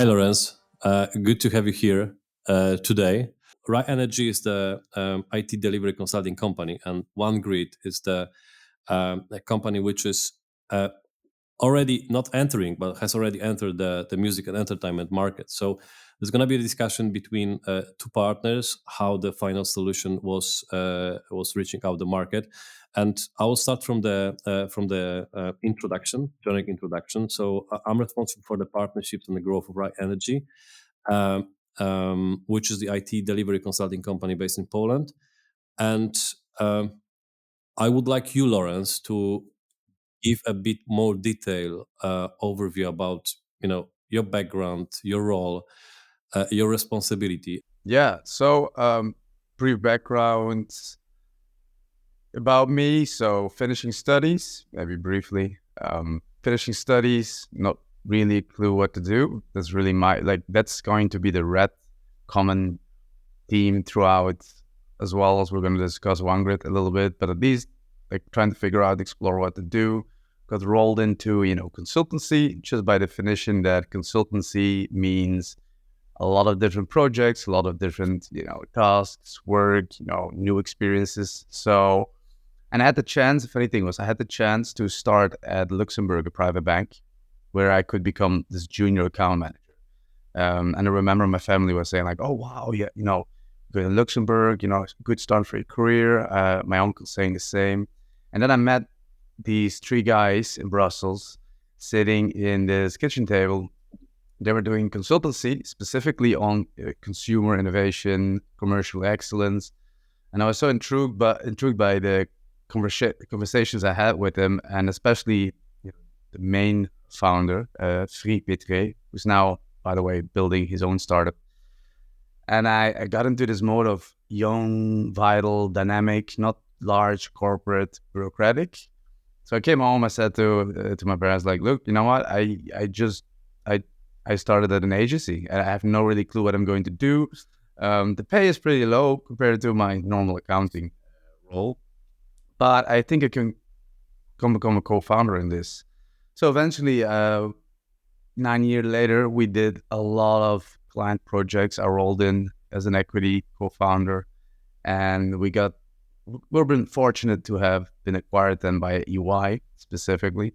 Lawrence. Good to have you here today. Rite NRG is the IT delivery consulting company, and Onegrid is the a company which is already not entering, but has already entered the music and entertainment market. So there's going to be a discussion between two partners how the final solution was reaching out the market. And I will start from the generic introduction. So I'm responsible for the partnerships and the growth of Rite NRG, which is the IT delivery consulting company based in Poland. And I would like you, Lawrence, to give a bit more detail overview about your background, your role, your responsibility. Yeah, so brief background about me. So finishing studies, maybe briefly. Finishing studies, not really a clue what to do. That's really that's going to be the red common theme throughout, as well as we're going to discuss Onegrid a little bit, but at least like trying to figure out, explore what to do. Got rolled into, consultancy, just by definition that consultancy means a lot of different projects, a lot of different, tasks, work, new experiences. So, and I had the chance, if anything I had the chance to start at Luxembourg, a private bank, where I could become this junior account manager. And I remember my family was saying like, oh, wow, yeah, go to Luxembourg, good start for your career. My uncle saying the same. And then I met these three guys in Brussels sitting in this kitchen table. They were doing consultancy specifically on consumer innovation, commercial excellence. And I was so intrigued by the conversations I had with them, and especially the main founder, Rite, who's now, by the way, building his own startup. And I got into this mode of young, vital, dynamic, not large, corporate, bureaucratic. So I came home, I said to my parents, like, look, you know what? I started at an agency and I have no really clue what I'm going to do. The pay is pretty low compared to my normal accounting role, but I think I can become a co-founder in this. So eventually, 9 years later, we did a lot of client projects. I rolled in as an equity co-founder, and we've been fortunate to have been acquired then by EY specifically,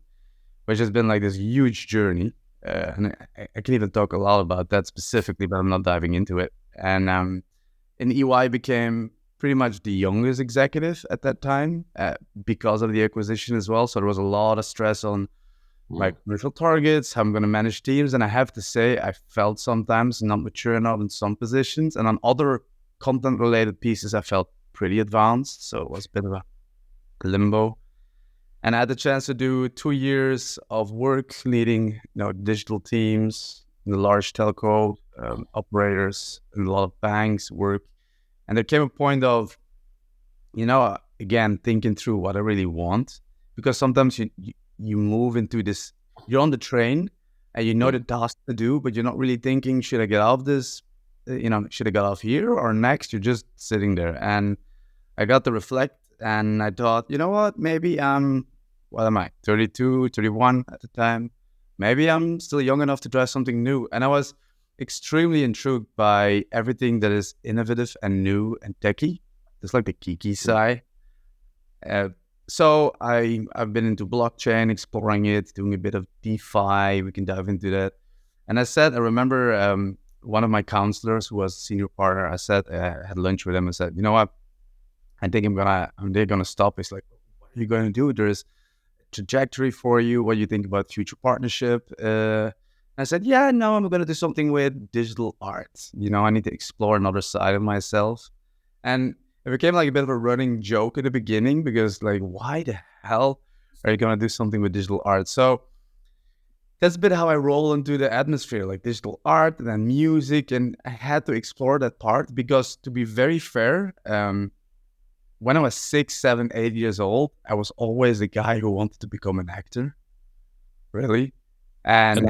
which has been like this huge journey. And I can even talk a lot about that specifically, but I'm not diving into it. And EY became pretty much the youngest executive at that time because of the acquisition as well. So there was a lot of stress on my commercial targets, how I'm going to manage teams. And I have to say, I felt sometimes not mature enough in some positions. And on other content-related pieces, I felt pretty advanced. So it was a bit of a limbo. And I had the chance to do 2 years of work leading, digital teams in the large telco operators and a lot of banks work. And there came a point of, again, thinking through what I really want, because sometimes you move into this, you're on the train and the task to do, but you're not really thinking, should I get off this? Should I get off here or next? You're just sitting there. And I got to reflect and I thought, you know what, maybe what am I, 32, 31 at the time? Maybe I'm still young enough to try something new. And I was extremely intrigued by everything that is innovative and new and techy. It's like the geeky side. So I've been into blockchain, exploring it, doing a bit of DeFi. We can dive into that. And I remember one of my counselors who was a senior partner, I had lunch with him and said, you know what? I think they're gonna stop. It's like, what are you going to do? There's trajectory for you. What do you think about future partnership? I said, yeah, no, I'm going to do something with digital art. I need to explore another side of myself. And it became like a bit of a running joke at the beginning because like, why the hell are you going to do something with digital art? So that's a bit how I roll into the atmosphere, like digital art and then music. And I had to explore that part because, to be very fair, when I was 6, 7, 8 years old, I was always the guy who wanted to become an actor. Really? And an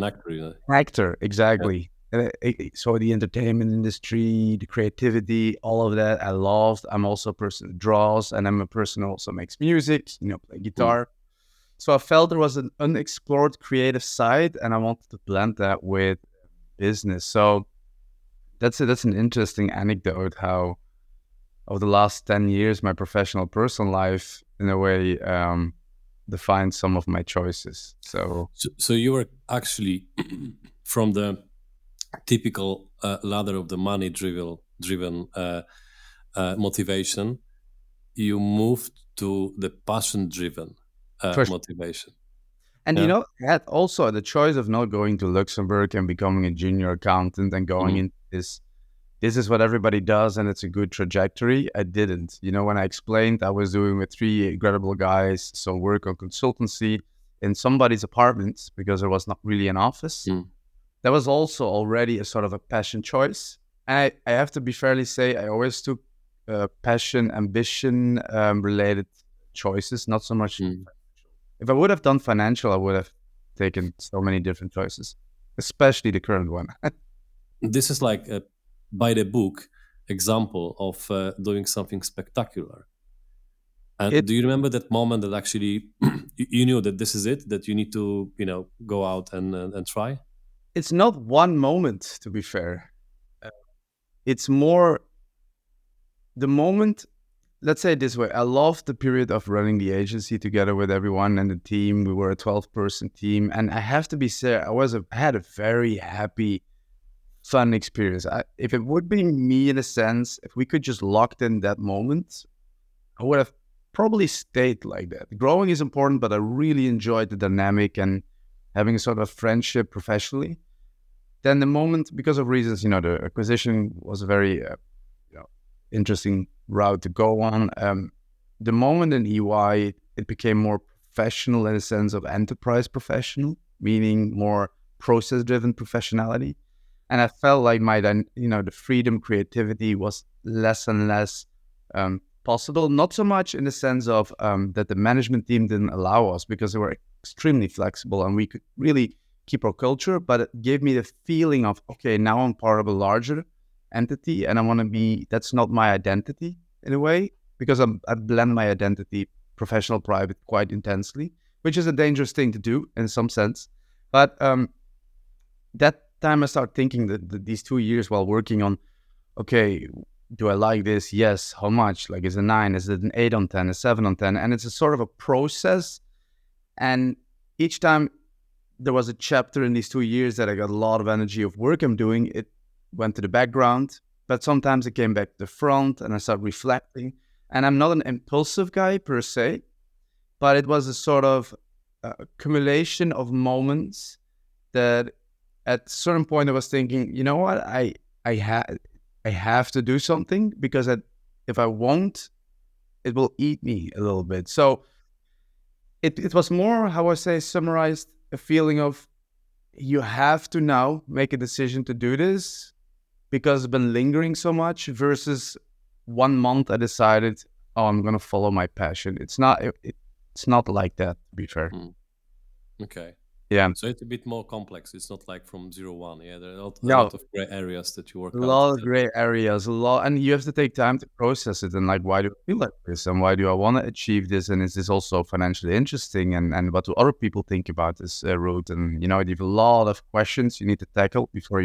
actor. Actor, exactly. Yeah. So the entertainment industry, the creativity, all of that, I loved. I'm also a person who draws, and I'm a person who also makes music, play guitar. So I felt there was an unexplored creative side, and I wanted to blend that with business. So that's an interesting anecdote how over the last 10 years, my professional personal life, in a way, defined some of my choices. So you were actually from the typical ladder of the money driven motivation, you moved to the passion driven motivation. And Yeah. I had also the choice of not going to Luxembourg and becoming a junior accountant and going into this is what everybody does and it's a good trajectory. I didn't. When I explained, I was doing with 3 incredible guys some work on consultancy in somebody's apartment because there was not really an office. That was also already a sort of a passion choice. And I have to be fairly say, I always took passion, ambition related choices, not so much. If I would have done financial, I would have taken so many different choices, especially the current one. This is like a by the book example of doing something spectacular. And do you remember that moment that actually you knew that this is it, that you need to, go out and try? It's not one moment, to be fair. It's more the moment. Let's say it this way. I loved the period of running the agency together with everyone and the team. We were a 12-person team. And I have to be fair, I had a very happy, fun experience. If it would be me in a sense, if we could just locked in that moment, I would have probably stayed like that. Growing is important, but I really enjoyed the dynamic and having a sort of friendship professionally. Then the moment, because of reasons, the acquisition was a very interesting route to go on. The moment in EY, it became more professional in the sense of enterprise professional, meaning more process-driven professionality. And I felt like the freedom, creativity was less and less possible. Not so much in the sense of that the management team didn't allow us because they were extremely flexible and we could really keep our culture, but it gave me the feeling of, okay, now I'm part of a larger entity and I want to be, that's not my identity in a way, because I blend my identity, professional, private, quite intensely, which is a dangerous thing to do in some sense. But that time I started thinking that these 2 years while working on, okay, do I like this? Yes. How much? Like, is it a 9? Is it an 8 on 10? A 7 on 10? And it's a sort of a process. And each time there was a chapter in these 2 years that I got a lot of energy of work I'm doing, it went to the background, but sometimes it came back to the front and I started reflecting. And I'm not an impulsive guy per se, but it was a sort of accumulation of moments that at a certain point I was thinking, you know what, I have to do something because if I won't, it will eat me a little bit. So it was more, how I say, summarized a feeling of you have to now make a decision to do this because it's been lingering so much versus 1 month I decided, oh, I'm going to follow my passion. It's not like that, to be fair. Okay. Yeah. So it's a bit more complex. It's not like from 0-1. Yeah, there are a lot of gray areas that you work out. A lot of gray areas, and you have to take time to process it. And like, why do I feel like this? And why do I want to achieve this? And is this also financially interesting? And what do other people think about this route? And you have a lot of questions you need to tackle before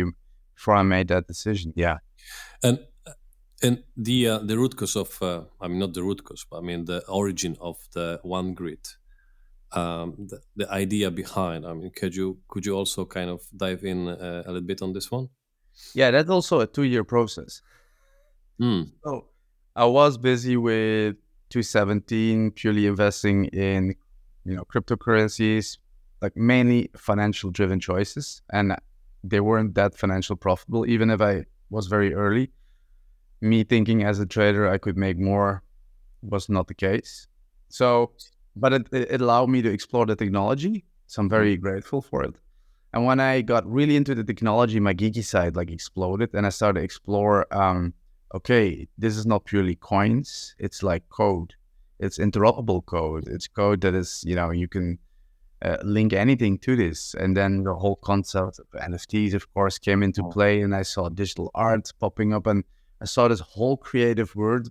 I made that decision. Yeah. And the root cause of, not the root cause, but the origin of the Onegrid. The idea behind. Could you also kind of dive in a little bit on this one? Yeah, that's also a 2-year process. So I was busy with 2017, purely investing in cryptocurrencies, like mainly financial driven choices, and they weren't that financial profitable. Even if I was very early, me thinking as a trader I could make more was not the case. So, but it allowed me to explore the technology. So I'm very grateful for it. And when I got really into the technology, my geeky side like exploded and I started to explore, okay, this is not purely coins. It's like code. It's interoperable code. It's code that is, you can link anything to this. And then the whole concept of NFTs, of course, came into play and I saw digital art popping up and I saw this whole creative world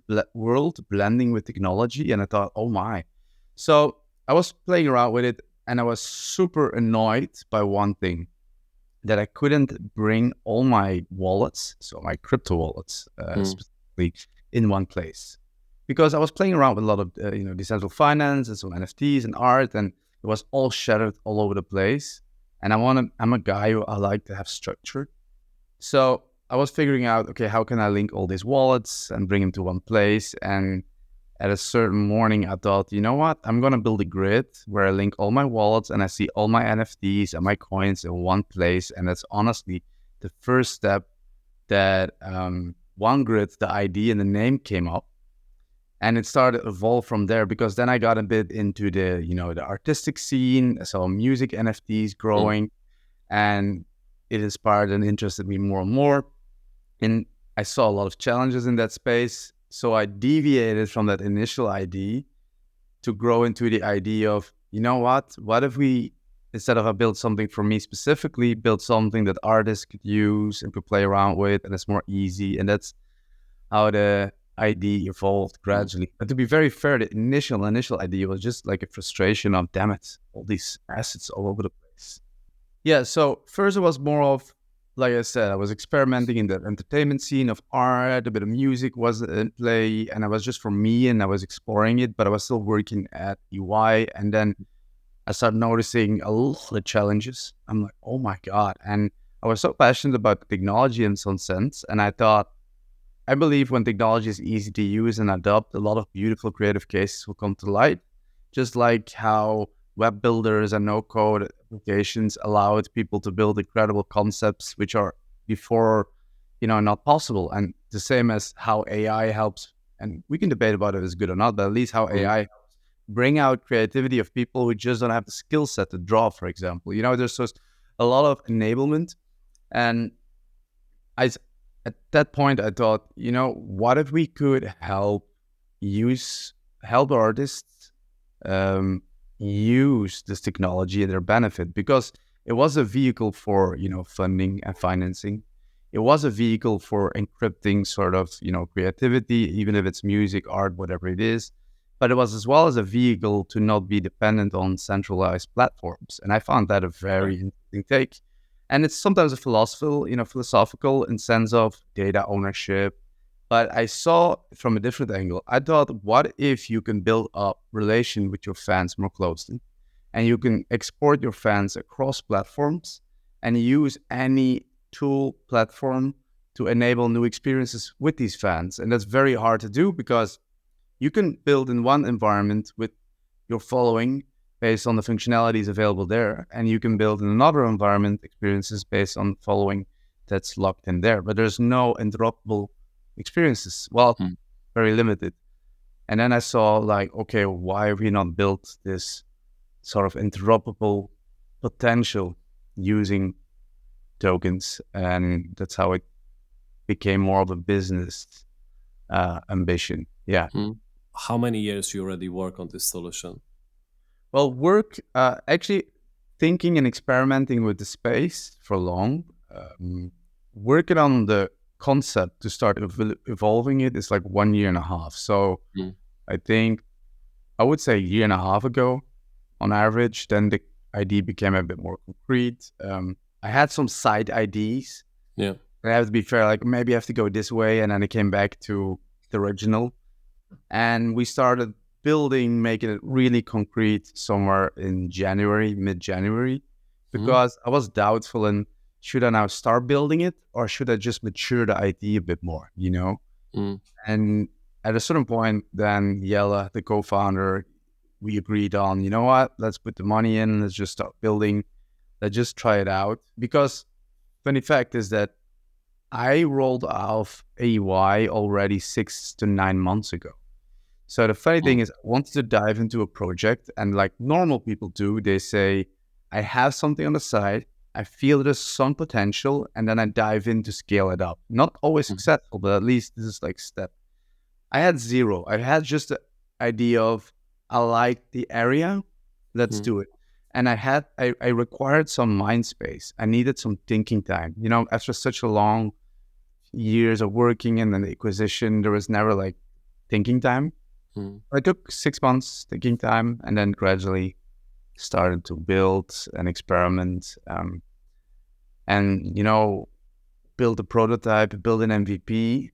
blending with technology, and I thought, oh my. So I was playing around with it, and I was super annoyed by one thing. that I couldn't bring all my wallets, so my crypto wallets specifically, in one place. Because I was playing around with a lot of decentralized finance and some NFTs and art, and it was all shattered all over the place. And I'm a guy who I like to have structure. So I was figuring out, okay, how can I link all these wallets and bring them to one place? And at a certain morning, I thought, you know what? I'm going to build a grid where I link all my wallets and I see all my NFTs and my coins in one place. And that's honestly the first step that Onegrid, the ID and the name came up. And it started to evolve from there, because then I got a bit into the, the artistic scene. I saw music NFTs growing, and it inspired and interested me more and more. And I saw a lot of challenges in that space. So I deviated from that initial idea to grow into the idea of, you know what if we, instead of I build something for me specifically, build something that artists could use and could play around with, and it's more easy. And that's how the idea evolved gradually. But to be very fair, the initial idea was just like a frustration of, damn it, all these assets all over the place. Yeah, so first it was more of, like I said, I was experimenting in the entertainment scene of art, a bit of music was in play, and I was just for me, and I was exploring it, but I was still working at EY. And then I started noticing a lot of challenges. I'm like, oh my God. And I was so passionate about technology in some sense. And I thought, I believe when technology is easy to use and adopt, a lot of beautiful creative cases will come to light. Just like how web builders and no-code applications allowed people to build incredible concepts which are before, not possible. And the same as how AI helps, and we can debate about it as good or not, but at least how AI helps bring out creativity of people who just don't have the skill set to draw, for example. There's just a lot of enablement. And at that point, I thought, what if we could help artists use this technology in their benefit? Because it was a vehicle for, funding and financing. It was a vehicle for encrypting sort of, creativity, even if it's music, art, whatever it is. But it was as well as a vehicle to not be dependent on centralized platforms. And I found that a very interesting take. And it's sometimes a philosophical in sense of data ownership. But I saw it from a different angle. I thought, what if you can build a relation with your fans more closely, and you can export your fans across platforms and use any tool platform to enable new experiences with these fans? And that's very hard to do, because you can build in one environment with your following based on the functionalities available there, and you can build in another environment experiences based on following that's locked in there. But there's no interoperable experiences. Well, very limited. And then I saw, like, okay, why have we not built this sort of interoperable potential using tokens? And that's how it became more of a business ambition. Yeah. How many years you already work on this solution? Well, actually thinking and experimenting with the space for long. Working on the concept to start evolving it is like 1.5 years. So I think I would say 1.5 years ago on average, then the idea became a bit more concrete. I had some side ideas. Yeah. I have to be fair, like maybe I have to go this way. And then I came back to the original, and we started making it really concrete somewhere in mid-January, because I was doubtful in, should I now start building it, or should I just mature the idea a bit more, And at a certain point, then Jelle, the co-founder, we agreed on, you know what, let's put the money in, let's just start building, let's just try it out. Because funny fact is that I rolled off AY already 6 to 9 months ago. So the funny thing is, I wanted to dive into a project, and like normal people do, they say, I have something on the side, I feel there's some potential, and then I dive in to scale it up. Not always successful, but at least this is like step. I had zero. I had just the idea of, I like the area, let's do it. And I required some mind space. I needed some thinking time. After such a long years of working and then the acquisition, there was never like thinking time. I took 6 months thinking time, and then gradually started to build and experiment. and, build a prototype, build an MVP,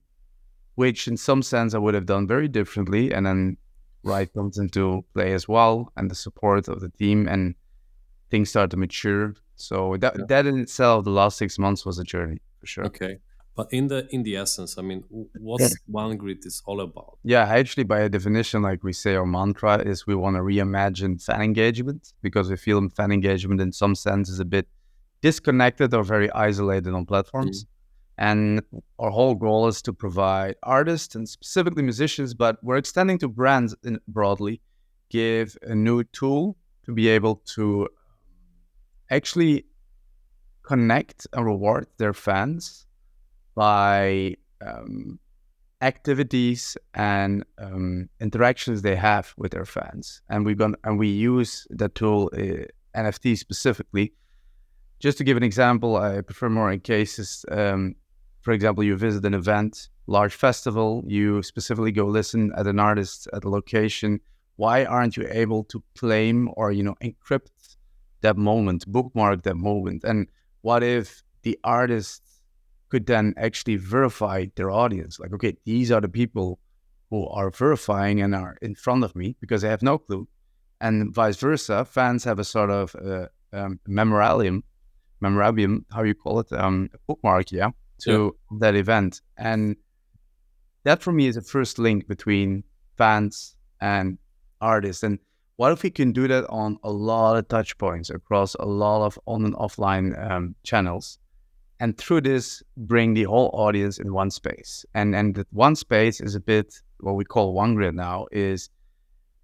which in some sense I would have done very differently. And then Rite comes into play as well, and the support of the team, and things start to mature. So that in itself, the last 6 months was a journey for sure. Okay. But in the essence, I mean, what's Onegrid is all about? Yeah, actually, by definition, like we say, our mantra is we want to reimagine fan engagement, because we feel fan engagement in some sense is a bit disconnected or very isolated on platforms. And our whole goal is to provide artists and specifically musicians, but we're extending to brands broadly, give a new tool to be able to actually connect and reward their fans by activities and interactions they have with their fans. And we use that tool, NFT specifically. Just to give an example, I prefer more in cases, for example, you visit an event, large festival, you specifically go listen at an artist at a location. Why aren't you able to claim or, encrypt that moment, bookmark that moment? And what if the artist could then actually verify their audience? Like, okay, these are the people who are verifying and are in front of me because they have no clue. And vice versa, fans have a sort of memorabilium, how you call it, a bookmark, to that event. And that for me is the first link between fans and artists. And what if we can do that on a lot of touch points across a lot of on and offline channels? And through this, bring the whole audience in one space. And that one space is a bit what we call Onegrid now, is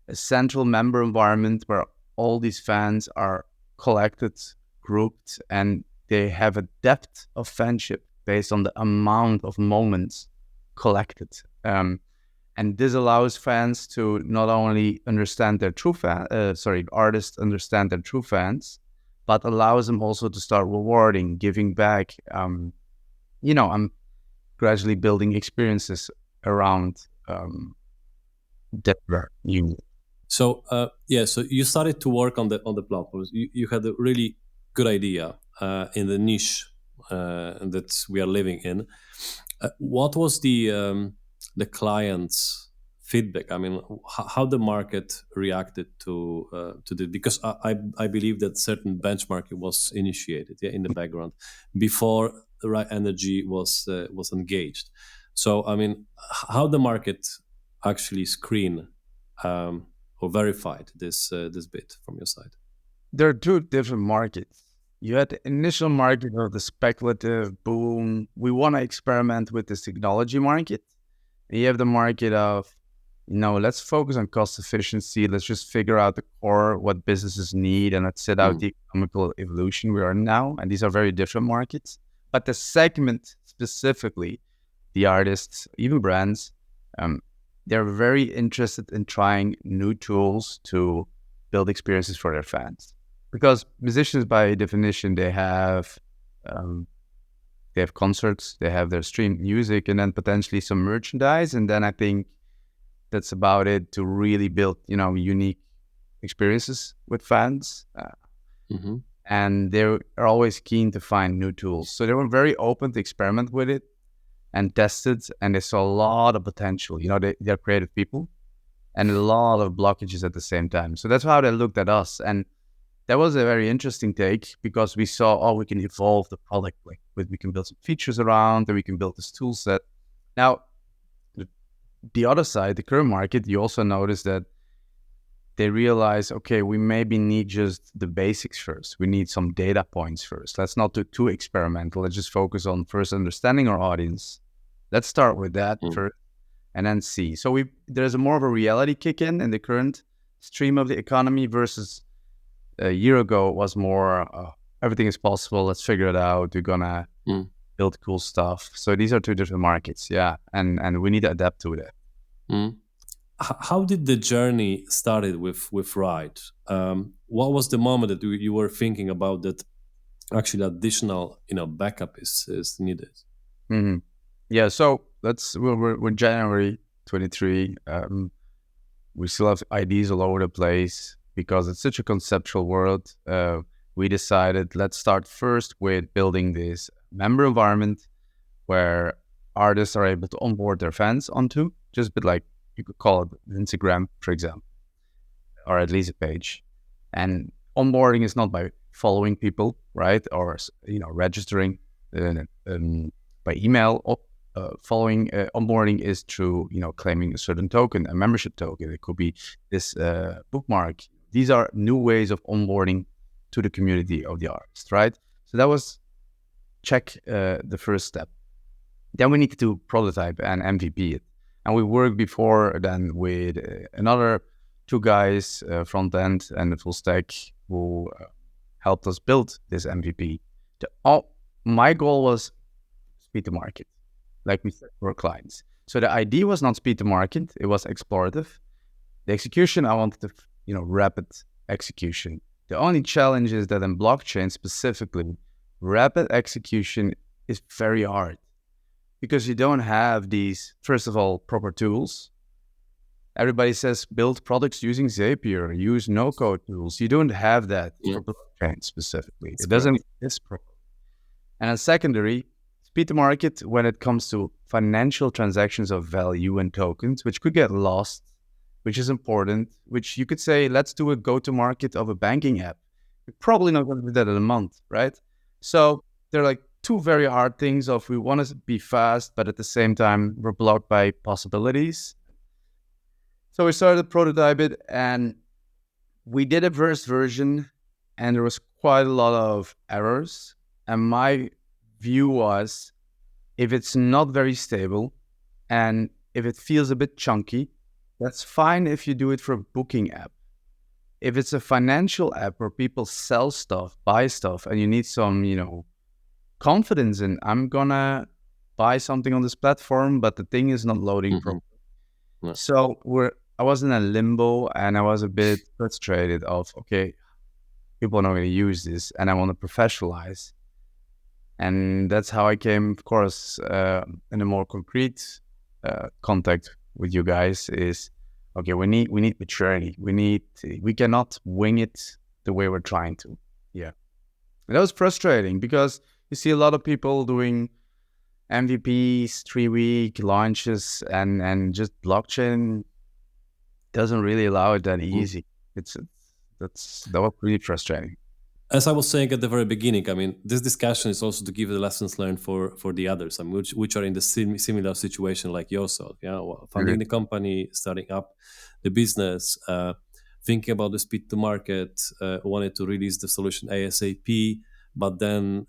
a central member environment where all these fans are collected, grouped, and they have a depth of fanship based on the amount of moments collected. And this allows fans to not only understand their true artists understand their true fans, but allows them also to start rewarding, giving back. I'm gradually building experiences around that were unique. So so you started to work on the platforms. You had a really good idea in the niche that we are living in. What was the client's feedback? I mean, how the market reacted to the, because I believe that certain benchmarking was initiated in the background before the RiteNRG was engaged. So I mean, how the market actually screen or verified this bit from your side? There are two different markets. You had the initial market of the speculative boom. We want to experiment with this technology market. And you have the market of, let's focus on cost efficiency. Let's just figure out the core, what businesses need, and let's set out the economical evolution we are in now. And these are very different markets. But the segment specifically, the artists, even brands, they're very interested in trying new tools to build experiences for their fans. Because musicians, by definition, they have concerts, they have their streamed music, and then potentially some merchandise. And then I think that's about it to really build, unique experiences with fans. And they are always keen to find new tools. So they were very open to experiment with it and test it. And they saw a lot of potential. They're creative people, and a lot of blockages at the same time. So that's how they looked at us. And that was a very interesting take, because we saw, we can evolve the product. We can build some features around, and we can build this tool set. Now, the other side, the current market, you also notice that they realize, okay, we maybe need just the basics first. We need some data points first. Let's not do too experimental. Let's just focus on first understanding our audience. Let's start with that first, and then see. So there's more of a reality kick in the current stream of the economy, versus a year ago it was more everything is possible, let's figure it out, we're gonna build cool stuff. So these are two different markets, and we need to adapt to that. How did the journey started with Rite? What was the moment that you were thinking about that actually additional backup is needed? So we're January 23. We still have ideas all over the place, because it's such a conceptual world. we decided let's start first with building this member environment where artists are able to onboard their fans onto, just a bit like you could call it Instagram, for example, or at least a page. And onboarding is not by following people, right? Or, registering by email. Following onboarding is through, claiming a certain token, a membership token. It could be this bookmark. These are new ways of onboarding to the community of the artist, right? So that was the first step. Then we needed to prototype and MVP it. And we worked before then with another two guys, front end and the full stack, who helped us build this MVP. My goal was speed to market, like we said for our clients. So the idea was not speed to market, it was explorative. The execution, I wanted to, rapid execution. The only challenge is that in blockchain specifically, rapid execution is very hard because you don't have these, first of all, proper tools. Everybody says build products using Zapier, use no-code tools. You don't have that for blockchain specifically. It doesn't exist properly. And then secondary, speed to market when it comes to financial transactions of value and tokens, which could get lost, which is important, which you could say, let's do a go-to-market of a banking app. We're probably not going to do that in a month, right? So they're like two very hard things of we want to be fast, but at the same time, we're blocked by possibilities. So we started to prototype it, and we did a first version, and there was quite a lot of errors. And my view was, if it's not very stable, and if it feels a bit chunky, that's fine if you do it for a booking app. If it's a financial app where people sell stuff, buy stuff, and you need some, confidence in, I'm gonna buy something on this platform, but the thing is not loading properly. Yeah. So I was in a limbo, and I was a bit frustrated of, okay, people are not going to use this, and I want to professionalize. And that's how I came, of course, in a more concrete contact with you guys is, okay, we need maturity. We cannot wing it the way we're trying to. Yeah. And that was frustrating because you see a lot of people doing MVPs, 3-week launches, and just blockchain doesn't really allow it that easy. That was pretty frustrating. As I was saying at the very beginning, I mean, this discussion is also to give the lessons learned for the others, I mean, which are in the similar situation like yourself. Yeah, founding the company, starting up the business, thinking about the speed to market, wanted to release the solution ASAP, but then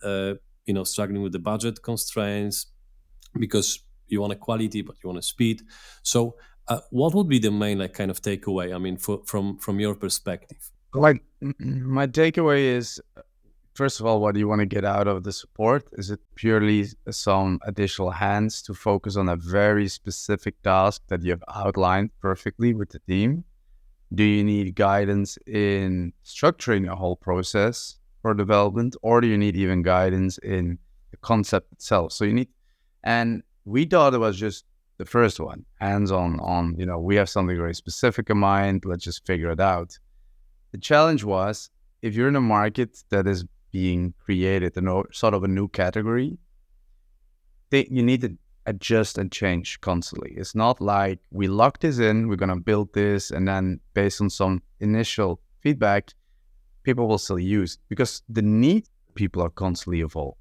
struggling with the budget constraints because you want a quality, but you want a speed. So, what would be the main kind of takeaway? I mean, from your perspective. Like, my takeaway is, first of all, what do you want to get out of the support? Is it purely some additional hands to focus on a very specific task that you have outlined perfectly with the team? Do you need guidance in structuring a whole process for development, or do you need even guidance in the concept itself? So and we thought it was just the first one, hands-on, we have something very specific in mind, let's just figure it out. The challenge was, if you're in a market that is being created, sort of a new category, you need to adjust and change constantly. It's not like we lock this in, we're going to build this, and then based on some initial feedback, people will still use, because the need people are constantly evolving.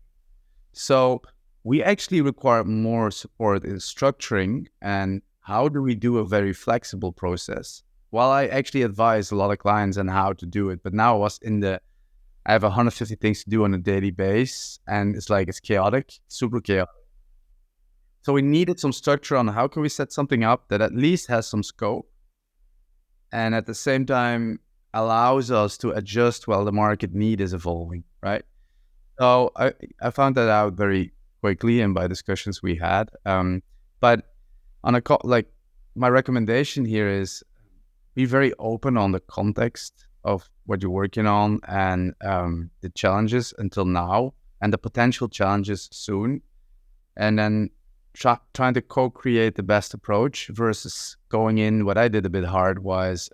So we actually require more support in structuring and how do we do a very flexible process. While I actually advise a lot of clients on how to do it, but now I have 150 things to do on a daily basis, and it's chaotic, super chaotic. So we needed some structure on how can we set something up that at least has some scope and at the same time allows us to adjust while the market need is evolving, right? So I found that out very quickly and by discussions we had. But on my recommendation here is be very open on the context of what you're working on and the challenges until now and the potential challenges soon. And then trying to co-create the best approach versus going in. What I did a bit hard was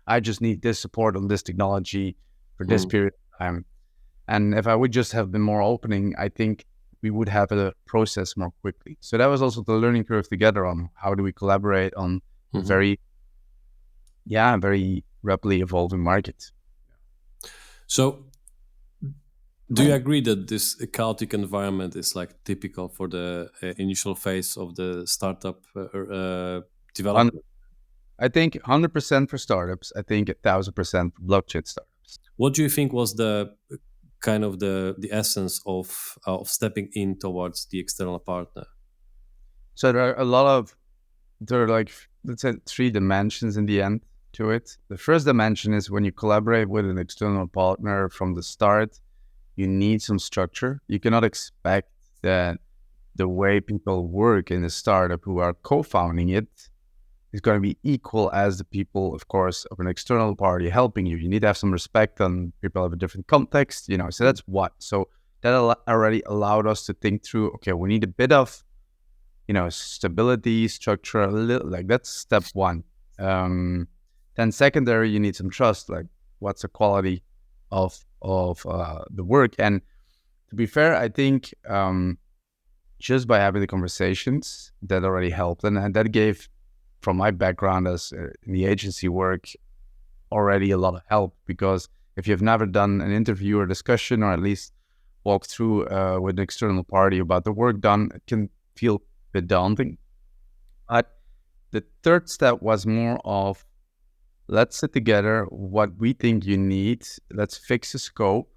I just need this support on this technology for this period of time. And if I would just have been more opening, I think we would have a process more quickly. So that was also the learning curve together on how do we collaborate on a very rapidly evolving market. So do you agree that this chaotic environment is like typical for the initial phase of the startup development? I think 100% for startups. I think 1,000% for blockchain startups. What do you think was the kind of the essence of stepping in towards the external partner? So there are like, let's say, 3 dimensions in the end to it. The first dimension is when you collaborate with an external partner from the start, you need some structure. You cannot expect that the way people work in a startup who are co-founding it is going to be equal as the people, of course, of an external party helping you. You need to have some respect, and people have a different context, So that's what. So that already allowed us to think through, okay, we need a bit of, stability, structure, a little, like that's step 1. Then secondary, you need some trust, like what's the quality of the work. And to be fair, I think just by having the conversations, that already helped. And that gave, from my background as in the agency work, already a lot of help, because if you've never done an interview or discussion, or at least walked through with an external party about the work done, it can feel a bit daunting. But the third step was more of, let's sit together, what we think you need, let's fix the scope,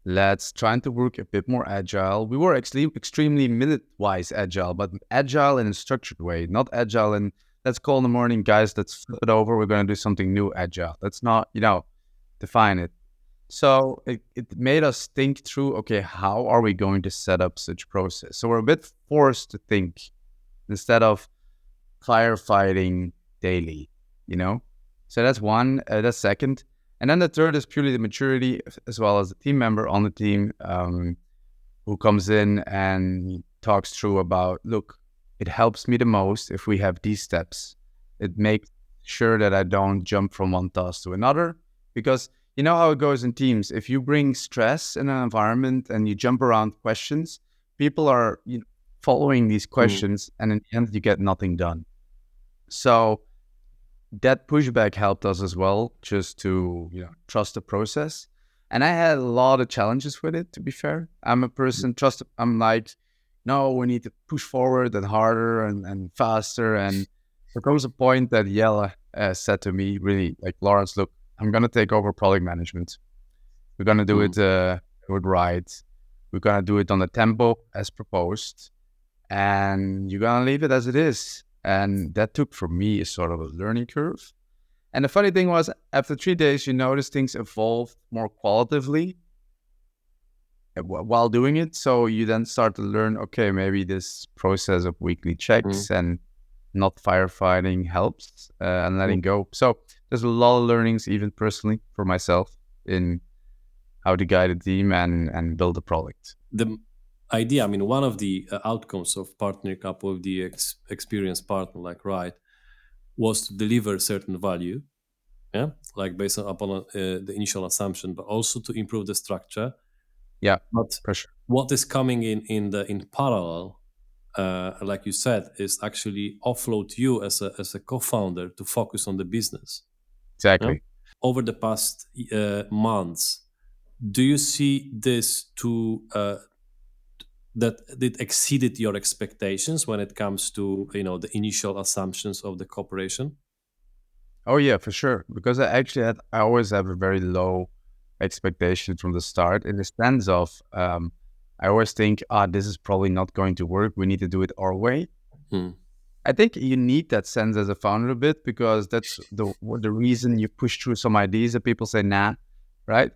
let's try to work a bit more agile. We were actually extremely minute-wise agile, but agile in a structured way, not agile in, let's call in the morning, guys, let's flip it over, we're going to do something new agile. Let's not, define it. So it made us think through, okay, how are we going to set up such process? So we're a bit forced to think instead of firefighting daily, So that's one, that's second. And then the third is purely the maturity, as well as the team member on the team who comes in and talks through about, look, it helps me the most if we have these steps. It makes sure that I don't jump from one task to another, because you know how it goes in teams. If you bring stress in an environment and you jump around questions, people are following these questions, and in the end, you get nothing done. So that pushback helped us as well, just to trust the process. And I had a lot of challenges with it, to be fair. I'm a person, I'm like, no, we need to push forward and harder and faster. And there comes a point that Jelle said to me, really, like, Lawrence, look, I'm going to take over product management. We're going to do it with Rite. We're going to do it on the tempo as proposed. And you're going to leave it as it is. And that took, for me, a sort of a learning curve. And the funny thing was, after 3 days, you notice things evolved more qualitatively while doing it. So you then start to learn, okay, maybe this process of weekly checks and not firefighting helps, and letting go. So there's a lot of learnings, even personally for myself, in how to guide a team and build a product. The idea, one of the outcomes of partnering up with the experienced partner like Rite was to deliver certain value, like based upon the initial assumption, but also to improve the structure. Yeah, but for sure. What is coming in parallel, like you said, is actually offload you as a co-founder to focus on the business. Exactly. Over the past months, do you see this that it exceeded your expectations when it comes to the initial assumptions of the cooperation? Oh yeah, for sure. Because I always have a very low expectation from the start, in the sense of I always think, this is probably not going to work. We need to do it our way. I think you need that sense as a founder a bit, because that's the reason you push through some ideas that people say, nah, right?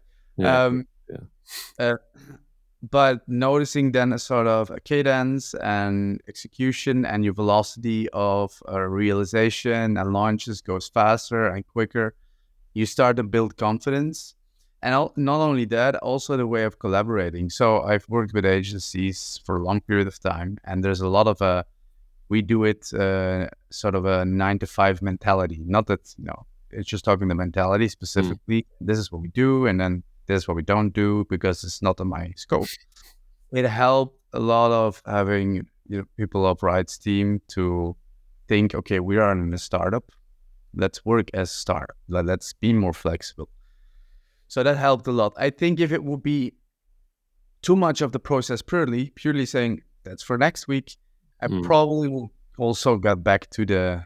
But noticing then a sort of a cadence and execution, and your velocity of realization and launches goes faster and quicker, you start to build confidence. And not only that, also the way of collaborating. So I've worked with agencies for a long period of time, and there's a lot of we do it sort of a 9-to-5 mentality. Not that, it's just talking the mentality specifically. This is what we do, and then this is what we don't do because it's not on my scope. It helped a lot of having people of Rite's team to think, okay, we are in a startup. Let's work as a startup. Let's be more flexible. So that helped a lot. I think if it would be too much of the process purely saying that's for next week, I probably will also get back to the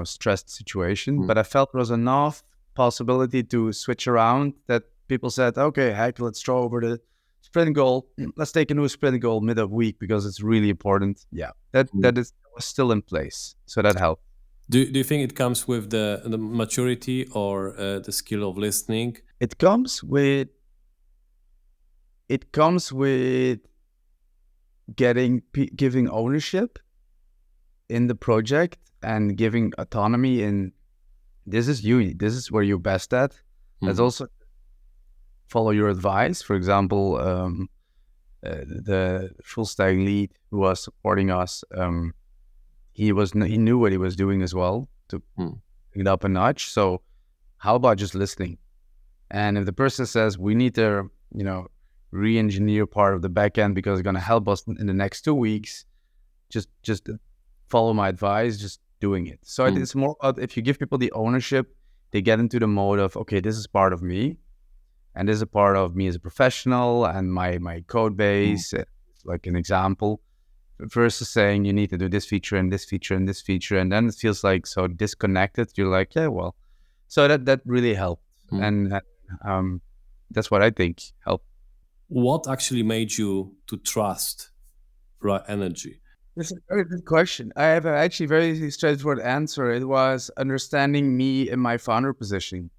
stressed situation. But I felt there was enough possibility to switch around that people said, okay, heck, let's throw over the sprint goal. Let's take a new sprint goal mid of week because it's really important. Yeah, that was still in place. So that helped. Do you think it comes with the maturity or the skill of listening? It comes with giving ownership in the project and giving autonomy in this is you. This is where you're best at. Let's also follow your advice. For example, the full stack lead who was supporting us, he knew what he was doing as well to bring it up a notch. So how about just listening? And if the person says we need to, re-engineer part of the backend because it's going to help us in the next 2 weeks, just follow my advice, just doing it. So it's more about if you give people the ownership, they get into the mode of, okay, this is part of me. And this is a part of me as a professional and my code base, like an example, versus saying you need to do this feature and this feature and this feature. And then it feels like so disconnected. You're like, yeah, well, so that really helped. And that's what I think helped. What actually made you to trust Rite NRG? This is a very good question. I have actually very straightforward answer. It was understanding me in my founder position.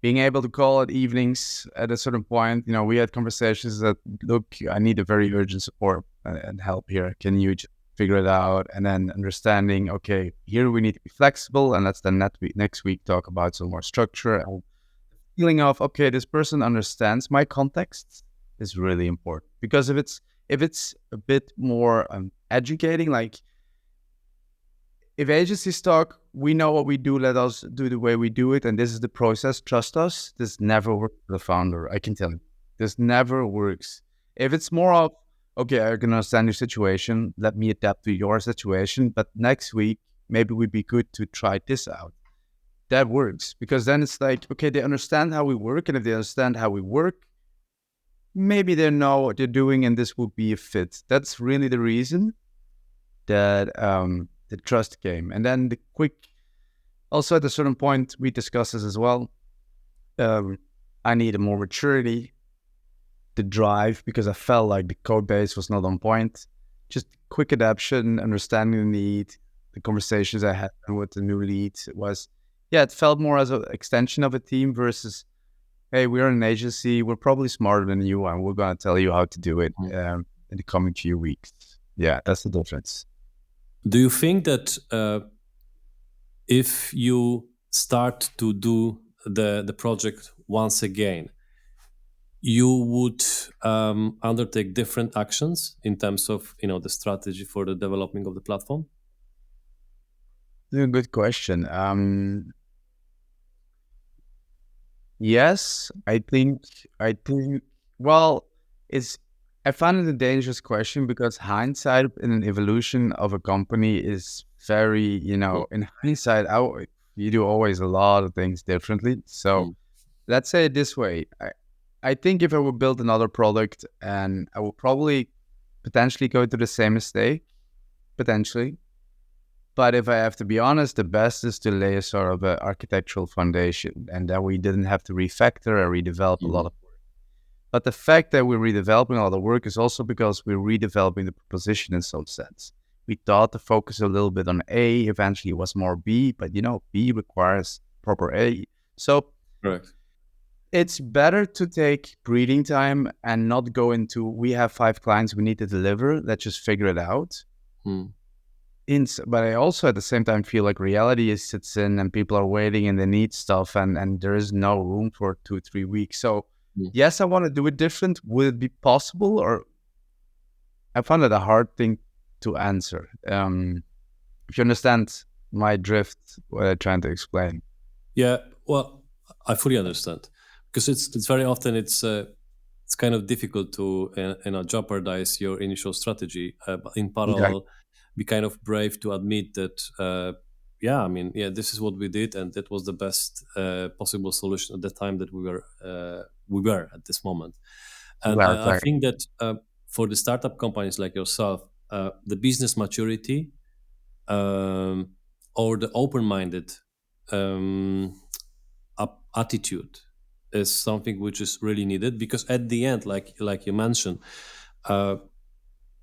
Being able to call at evenings at a certain point, we had conversations that, look, I need a very urgent support and help here. Can you just figure it out? And then understanding, okay, here we need to be flexible. And let's then next week talk about some more structure. And feeling of, okay, this person understands my context is really important. Because if it's a bit more educating, like if agencies talk, we know what we do, let us do the way we do it, and this is the process, trust us, this never works for the founder, I can tell you. This never works. If it's more of, okay, I can understand your situation, let me adapt to your situation, but next week, maybe it would be good to try this out. That works, because then it's like, okay, they understand how we work, and if they understand how we work, maybe they know what they're doing, and this would be a fit. That's really the reason that the trust came. And then also at a certain point, we discussed this as well. I needed more maturity, the drive, because I felt like the code base was not on point. Just quick adaptation, understanding the need, the conversations I had with the new lead was, it felt more as an extension of a team versus, hey, we're an agency, we're probably smarter than you, and we're going to tell you how to do it in the coming few weeks. Yeah, that's the difference. Do you think that if you start to do the project once again, you would undertake different actions in terms of the strategy for the development of the platform? That's a good question. Yes, I think. Well, I find it a dangerous question because hindsight in an evolution of a company is very, in hindsight, you do always a lot of things differently. So let's say it this way. I think if I would build another product, and I would probably potentially go to the same mistake, potentially. But if I have to be honest, the best is to lay a sort of an architectural foundation, and then we didn't have to refactor or redevelop a lot of work. But the fact that we're redeveloping a lot of work is also because we're redeveloping the proposition in some sense. We thought to focus a little bit on A, eventually it was more B, but B requires proper A. So correct. It's better to take breathing time and not go into, we have 5 clients we need to deliver, let's just figure it out. But I also at the same time feel like reality sits in and people are waiting and they need stuff and there is no room for 2-3 weeks. So yes, I want to do it different. Would it be possible? Or I found it a hard thing to answer. If you understand my drift, what I'm trying to explain. Yeah, well, I fully understand. because it's very often it's kind of difficult to jeopardize your initial strategy, but in Exactly. parallel be kind of brave to admit that this is what we did, and that was the best possible solution at the time that we were at this moment. And Yeah, I exactly. think that for the startup companies like yourself, the business maturity, or the open-minded um, attitude is something which is really needed, because at the end, like you mentioned uh,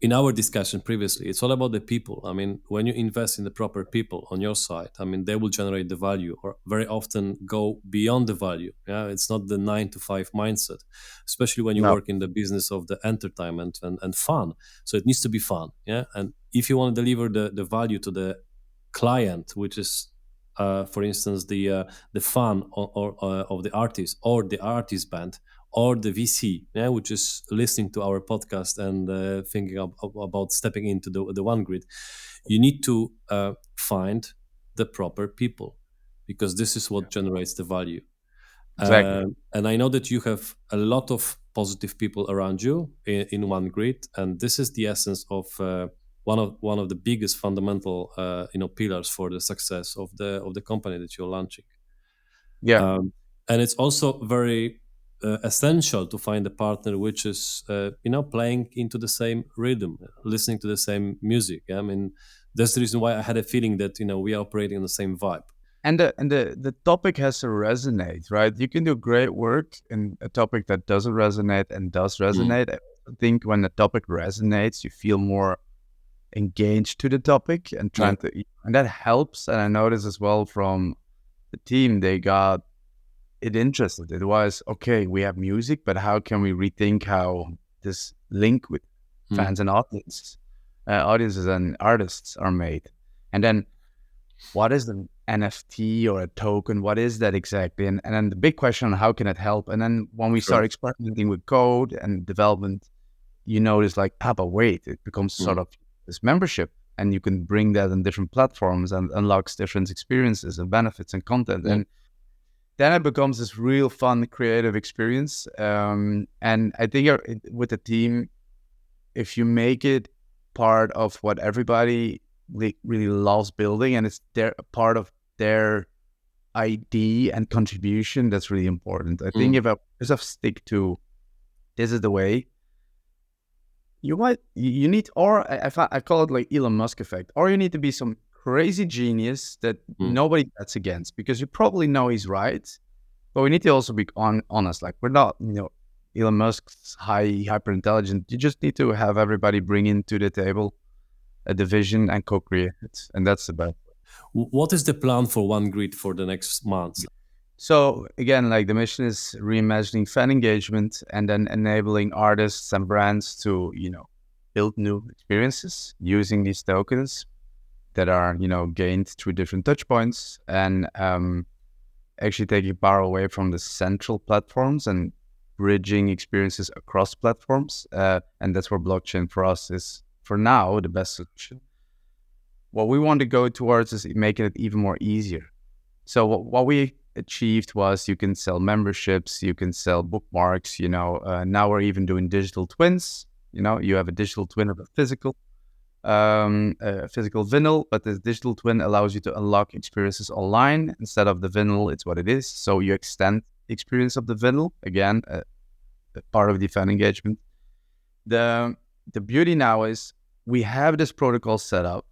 in our discussion previously, it's all about the people. I mean, when you invest in the proper people on your side, I mean, they will generate the value, or very often go beyond the value. Yeah, it's not the 9 to 5 mindset, especially when you No, work in the business of the entertainment and fun. So it needs to be fun. Yeah, and if you want to deliver the value to the client, which is for instance the fan of the artist, or the artist band, or the VC, yeah, which is listening to our podcast and thinking about stepping into the Onegrid, you need to find the proper people, because this is what generates the value. exactly. And I know that you have a lot of positive people around you in Onegrid, and this is the essence of one of the biggest fundamental pillars for the success of the company that you're launching. Yeah, And it's also very essential to find a partner which is playing into the same rhythm, listening to the same music. I mean, that's the reason why I had a feeling that we are operating on the same vibe. and the topic has to resonate, right? You can do great work in a topic that doesn't resonate and does Mm. resonate. I think when the topic resonates, you feel more engaged to the topic and Yeah. and that helps. And I noticed as well from the team, they got it interested. It was okay. We have music, but how can we rethink how this link with Mm. fans and audiences and artists are made? And then what is the NFT or a token? What is that exactly? And then the big question, how can it help? And then when we Sure. start experimenting with code and development, you notice like, but wait, it becomes sort Mm. of this membership, and you can bring that on different platforms and unlocks different experiences and benefits and content. Yeah. And then it becomes this real fun, creative experience. And I think with the team, if you make it part of what everybody really loves building, and it's their part of their ID and contribution, that's really important. I think Mm. if I stick to this is the way, you need, or I call it like Elon Musk effect, or you need to be some crazy genius that Mm. nobody bets against, because you probably know he's right, but we need to also be honest. Like, we're not, Elon Musk's hyper intelligent. You just need to have everybody bring into the table a division and co-create it, and that's the best. What is the plan for Onegrid for the next months? So again, like, the mission is reimagining fan engagement and then enabling artists and brands to, build new experiences using these tokens that are, gained through different touch points, and actually taking power away from the central platforms and bridging experiences across platforms. And that's where blockchain for us is, for now, the best solution. What we want to go towards is making it even more easier. So what we achieved was, you can sell memberships, you can sell bookmarks, now we're even doing digital twins. You have a digital twin of a physical vinyl, but the digital twin allows you to unlock experiences online instead of the vinyl. It's what it is. So you extend the experience of the vinyl, again, a part of the fan engagement. The beauty now is we have this protocol set up.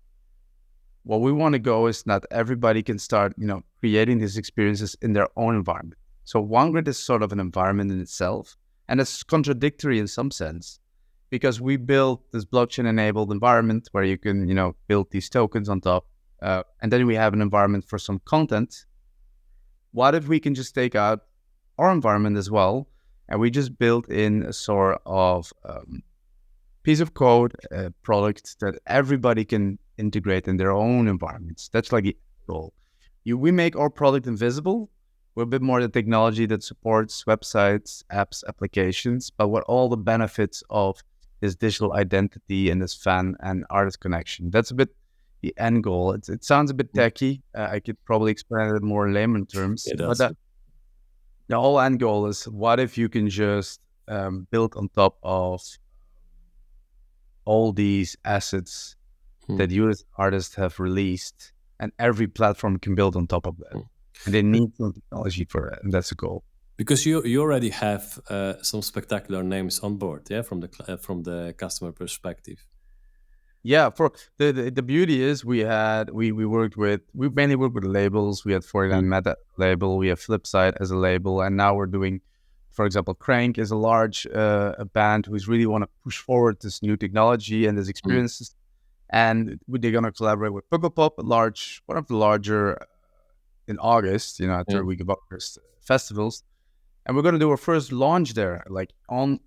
What we want to go is not everybody can start, creating these experiences in their own environment. So Onegrid is sort of an environment in itself, and it's contradictory in some sense, because we built this blockchain-enabled environment where you can, build these tokens on top, and then we have an environment for some content. What if we can just take out our environment as well, and we just build in a sort of piece of code, a product that everybody can integrate in their own environments? That's like the goal. We make our product invisible. We're a bit more the technology that supports websites, apps, applications, but with all the benefits of this digital identity and this fan and artist connection. That's a bit the end goal. It sounds a bit techy. I could probably explain it in more layman terms, It but does. The whole end goal is, what if you can just build on top of all these assets that you as artists have released, and every platform can build on top of that. And they need some technology for that, and that's the goal. Because you already have some spectacular names on board, yeah, from the customer perspective. Yeah, for the beauty is we mainly worked with labels. We had 49 Meta label, we have Flipside as a label, and now we're doing, for example, Crank is a large a band who's really want to push forward this new technology and this experiences, and they're gonna collaborate with Pukkelpop, one of the larger in August, third week of August festivals, and we're gonna do our first launch there, like on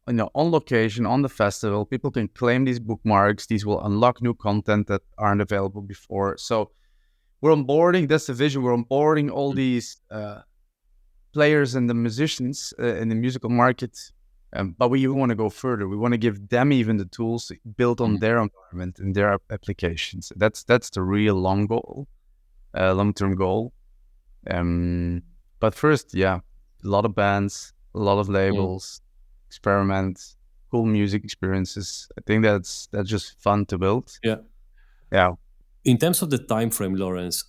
location, on the festival. People can claim these bookmarks. These will unlock new content that aren't available before. So we're onboarding, that's the vision. We're onboarding all these players and the musicians in the musical market. But we even want to go further. We want to give them even the tools built on their environment and their applications. That's the real long-term goal. But first, a lot of bands, a lot of labels, experiment, cool music experiences. I think that's just fun to build. Yeah. In terms of the time frame, Lawrence,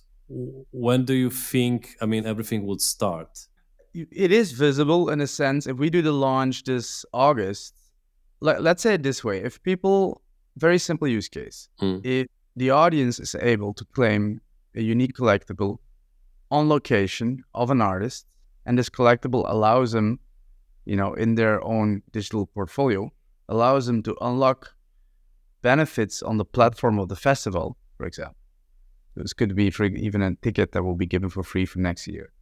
when do you think everything would start? It is visible in a sense. If we do the launch this August, let's say it this way: if people, very simple use case, if the audience is able to claim a unique collectible on location of an artist, and this collectible allows them, in their own digital portfolio, allows them to unlock benefits on the platform of the festival, for example. This could be for even a ticket that will be given for free for next year.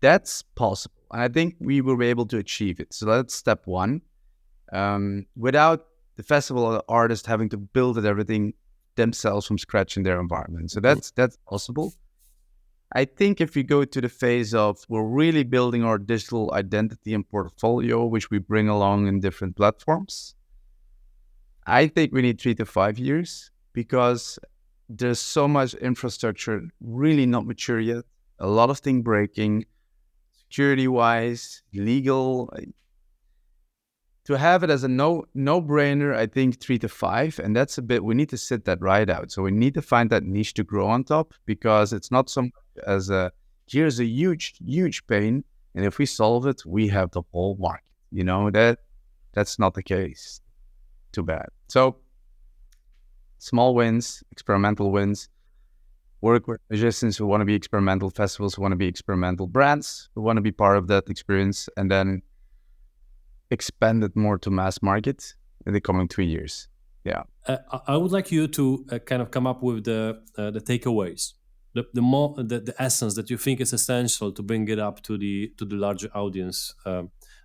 That's possible. And I think we will be able to achieve it. So that's step one. Without the festival or the artist having to build everything themselves from scratch in their environment. So that's possible. I think if we go to the phase of we're really building our digital identity and portfolio, which we bring along in different platforms, I think we need 3 to 5 years, because there's so much infrastructure really not mature yet. A lot of things breaking, security-wise, legal. To have it as a no-brainer, I think 3 to 5, and that's a bit, we need to sit that right out. So we need to find that niche to grow on top, because it's not so much as here's a huge pain, and if we solve it, we have the whole market. That's not the case. Too bad. So small wins, experimental wins, work with musicians who want to be experimental, festivals who want to be experimental, brands who want to be part of that experience, and then expand it more to mass market in the coming 2 years. Yeah. I would like you to kind of come up with the takeaways, the essence that you think is essential to bring it up to the larger audience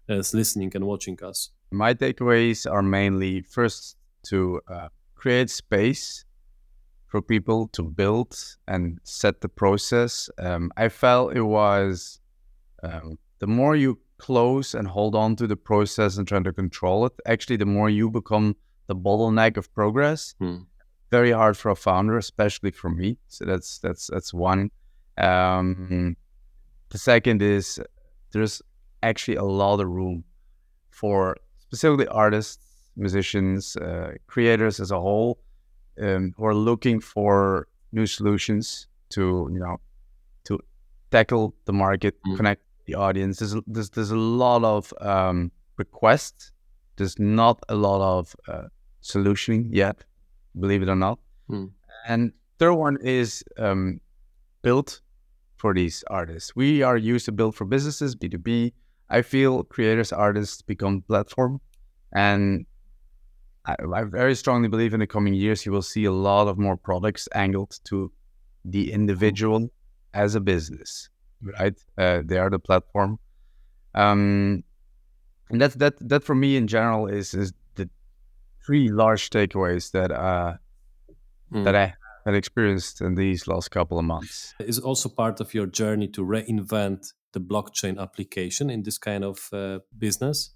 that's listening and watching us. My takeaways are mainly, first, to create space for people to build and set the process. I felt it was the more you close and hold on to the process and try to control it, actually the more you become the bottleneck of progress. Very hard for a founder, especially for me. So that's one. The second is there's actually a lot of room for specifically artists, musicians, creators as a whole, who are looking for new solutions to tackle the market, connect the audience. There's a lot of requests. There's not a lot of solutioning yet, believe it or not. And third one is built for these artists. We are used to build for businesses, B2B. I feel creators, artists become platform, and I very strongly believe in the coming years you will see a lot of more products angled to the individual as a business, right? They are the platform, and that for me in general is the 3 large takeaways that I had experienced in these last couple of months. Is it also part of your journey to reinvent the blockchain application in this kind of business?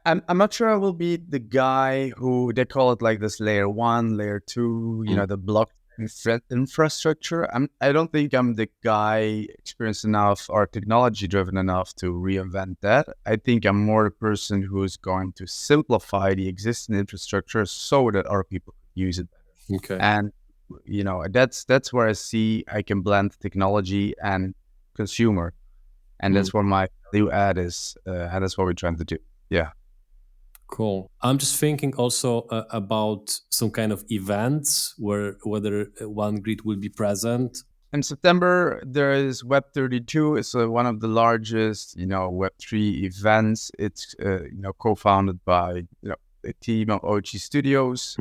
I'm not sure I will be the guy who, they call it like this layer 1, layer 2, the blockchain infrastructure. I don't think I'm the guy experienced enough or technology driven enough to reinvent that. I think I'm more the person who's going to simplify the existing infrastructure so that our people use it better. Okay. And that's where I see I can blend technology and consumer, and that's where my value add is, and that's what we're trying to do. Yeah. Cool. I'm just thinking also about some kind of events whether Onegrid will be present. In September, there is Web32. It's one of the largest, Web3 events. It's co-founded by a team of OG Studios,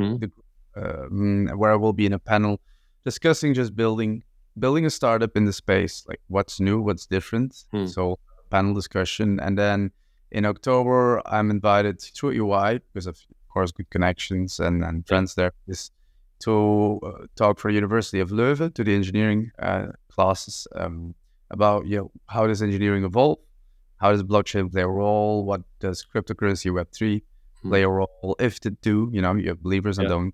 where I will be in a panel discussing just building a startup in the space, like what's new, what's different. So panel discussion, and then in October, I'm invited to EY because of course, good connections and friends there. Is to talk for University of Leuven to the engineering classes about how does engineering evolve, how does blockchain play a role, what does cryptocurrency Web3 play a role, if they do, you have believers and don't.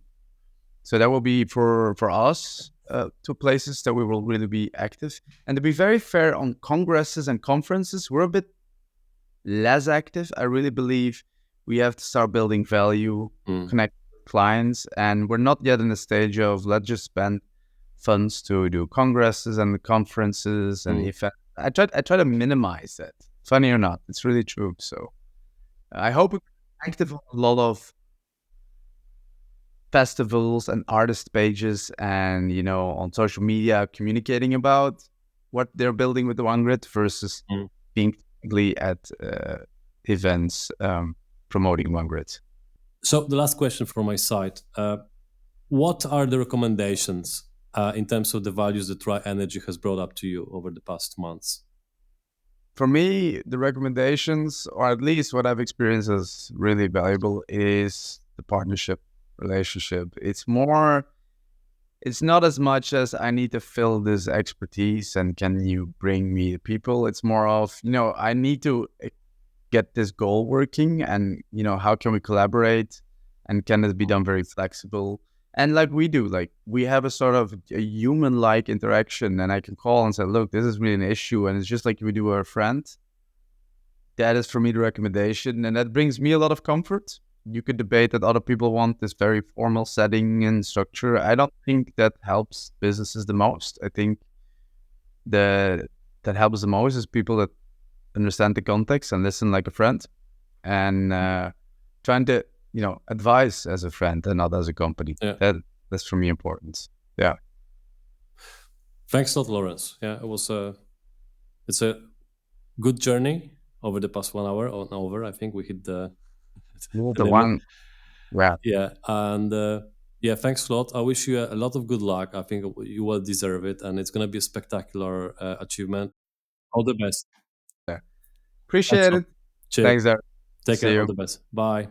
So that will be for us two places that we will really be active. And to be very fair, on congresses and conferences, we're a bit less active. I really believe we have to start building value, connect with clients, and we're not yet in the stage of let's just spend funds to do congresses and conferences and events. I try to minimize that. Funny or not, it's really true. So I hope we're active on a lot of festivals and artist pages, and on social media, communicating about what they're building with the Onegrid versus being at events promoting Onegrid. So the last question from my side: what are the recommendations in terms of the values that RiteNRG has brought up to you over the past months? For me, the recommendations, or at least what I've experienced as really valuable, is the partnership relationship. It's not as much as I need to fill this expertise and can you bring me the people. It's more of, I need to get this goal working, and, how can we collaborate, and can it be done very flexible? And like we do, like we have a sort of a human-like interaction, and I can call and say, look, this is really an issue. And it's just like we do with a friend. That is for me the recommendation. And that brings me a lot of comfort. You could debate that other people want this very formal setting and structure. I don't think that helps businesses the most. I think that helps the most is people that understand the context and listen like a friend, and trying to, advise as a friend and not as a company. Yeah. That's for me important. Yeah. Thanks a lot, Lawrence. Yeah, it's a good journey over the past 1 hour or over. I think we hit the one. Yeah. Yeah. And thanks a lot. I wish you a lot of good luck. I think you will deserve it, and it's going to be a spectacular achievement. All the best. Yeah. Appreciate it. Cheers. Thanks, Darek. Take care. All the best. Bye.